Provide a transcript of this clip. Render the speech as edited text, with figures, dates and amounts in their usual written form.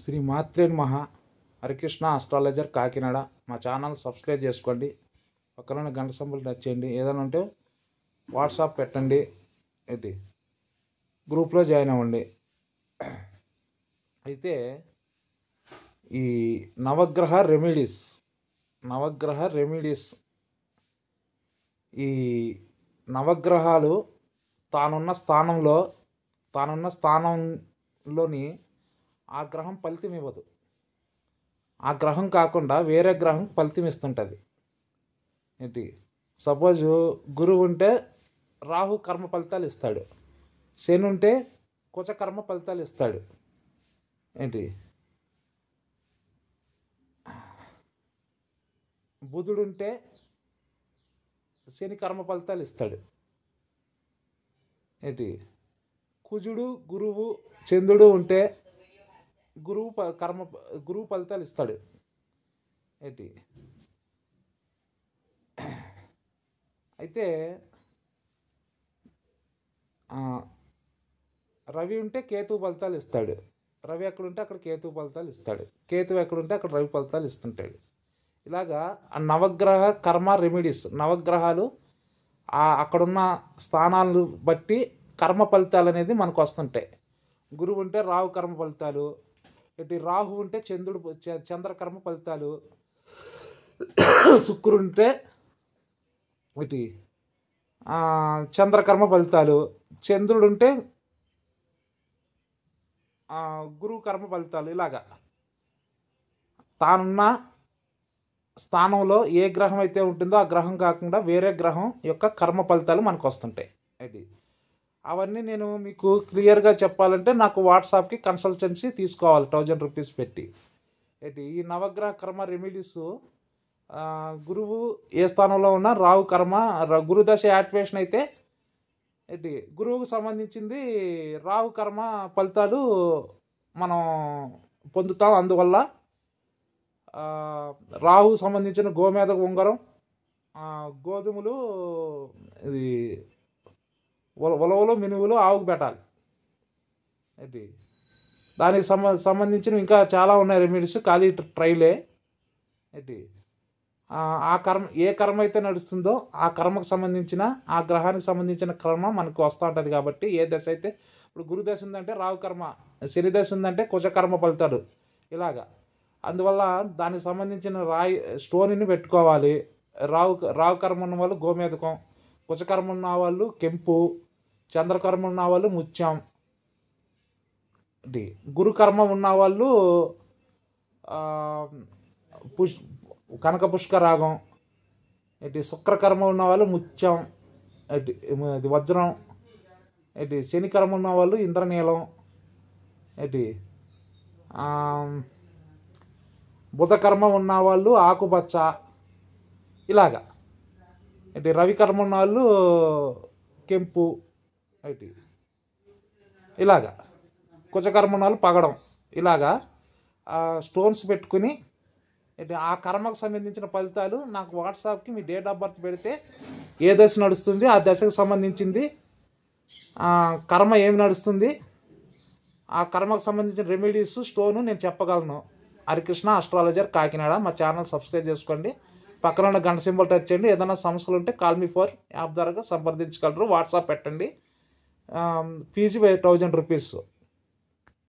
శ్రీ మాత్రే నమః. హరికృష్ణ ఆస్ట్రాలజర్ కాకినాడ. మా channel subscribe చేసుకోండి. పక్కన గంట సింబల్ టచ్ చేయండి. ఏదైనా ఉంటే వాట్సాప్ పెట్టండి, గ్రూప్లో జాయిన్ అవ్వండి. అయితే ఈ నవగ్రహ రెమెడీస్ ఈ నవగ్రహాలు తానున్న స్థానంలోని ఆ గ్రహం ఫలితం ఇవ్వదు. ఆ గ్రహం కాకుండా వేరే గ్రహం ఫలితం ఇస్తుంటుంది. సపోజ్ గురువు ఉంటే రాహు కర్మ ఫలితాలు ఇస్తాడు, శని ఉంటే కుజ కర్మ ఫలితాలు ఇస్తాడు. బుధుడుంటే శని కర్మ ఫలితాలు ఇస్తాడు. కుజుడు, గురువు, చంద్రుడు ఉంటే గురువు ఫలితాలు ఇస్తాడు. అయితే రవి ఉంటే కేతు ఫలితాలు ఇస్తాడు. రవి ఎక్కడుంటే అక్కడ కేతు ఫలితాలు ఇస్తాడు. కేతు ఎక్కడుంటే అక్కడ రవి ఫలితాలు ఇస్తుంటాడు. ఇలాగా నవగ్రహ కర్మ రెమెడీస్, నవగ్రహాలు అక్కడున్న స్థానాలను బట్టి కర్మ ఫలితాలు అనేది మనకు వస్తుంటాయి. గురువు ఉంటే రాహు కర్మ ఫలితాలు, రాహు ఉంటే చంద్రకర్మ ఫలితాలు, శుక్రుంటే చంద్రకర్మ ఫలితాలు, చంద్రుడుంటే గురువు కర్మ ఫలితాలు. ఇలాగా తానున్న స్థానంలో ఏ గ్రహం అయితే ఉంటుందో ఆ గ్రహం కాకుండా వేరే గ్రహం యొక్క కర్మ ఫలితాలు మనకు వస్తుంటాయి. అవన్నీ నేను మీకు క్లియర్గా చెప్పాలంటే నాకు వాట్సాప్కి కన్సల్టెన్సీ తీసుకోవాలి 1000 రూపీస్ పెట్టి. ఈ నవగ్రహ కర్మ రెమెడీస్ గురువు ఏ స్థానంలో ఉన్నా రాహు కర్మ, గురుదశ యాక్టివేషన్ అయితే గురువుకు సంబంధించింది రాహు కర్మ ఫలితాలు మనం పొందుతాం. అందువల్ల రాహుకు సంబంధించిన గోమేధ ఉంగరం, గోధుమలు, ఇది ఉలవలు, మినువులు ఆవుకు పెట్టాలి. దానికి సంబంధించిన ఇంకా చాలా ఉన్నాయి రెమెడీస్, ఖాళీ ట్రైలే. ఆ కర్మ ఏ కర్మ అయితే నడుస్తుందో ఆ కర్మకు సంబంధించిన, ఆ గ్రహానికి సంబంధించిన కర్మ మనకు వస్తూ ఉంటుంది. కాబట్టి ఏ దశ అయితే, ఇప్పుడు గురు దశ ఉందంటే రాహు కర్మ, శని దశ ఉందంటే కుజ కర్మ ఫలితాలు. ఇలాగా అందువల్ల దానికి సంబంధించిన స్టోన్ని పెట్టుకోవాలి. రాహు కర్మ ఉన్న వాళ్ళు గోమేధకం, కుజకర్మ ఉన్న వాళ్ళు కెంపు, చంద్రకర్మ ఉన్న వాళ్ళు ముత్యం, గురుకర్మ ఉన్న వాళ్ళు కనక పుష్కరాగం, శుక్రకర్మ ఉన్న వాళ్ళు ముత్యం, వజ్రం, శనికర్మ ఉన్న వాళ్ళు ఇంద్రనీలం, బుధకర్మ ఉన్న వాళ్ళు ఆకుపచ్చ. ఇలాగా రవికర్మ ఉన్న వాళ్ళు కెంపు, ఇలాగా కుజకర్మ ఉన్న వాళ్ళు పగడం. ఇలాగా స్టోన్స్ పెట్టుకుని ఆ కర్మకు సంబంధించిన ఫలితాలు నాకు వాట్సాప్కి మీ డేట్ ఆఫ్ బర్త్ పెడితే ఏ దశ నడుస్తుంది, ఆ దశకు సంబంధించింది కర్మ ఏమి నడుస్తుంది, ఆ కర్మకు సంబంధించిన రెమెడీస్ స్టోను నేను చెప్పగలను. హరికృష్ణ ఆస్ట్రాలజర్ కాకినాడ. మా ఛానల్ సబ్స్క్రైబ్ చేసుకోండి. పక్కన ఉన్న గంట సింబల్ టచ్ చేయండి. ఏదైనా సమస్యలు ఉంటే కాల్ మీ ఫోర్ యాప్ ద్వారా సంప్రదించగలరు. వాట్సాప్ పెట్టండి. Fees 1000 rupees.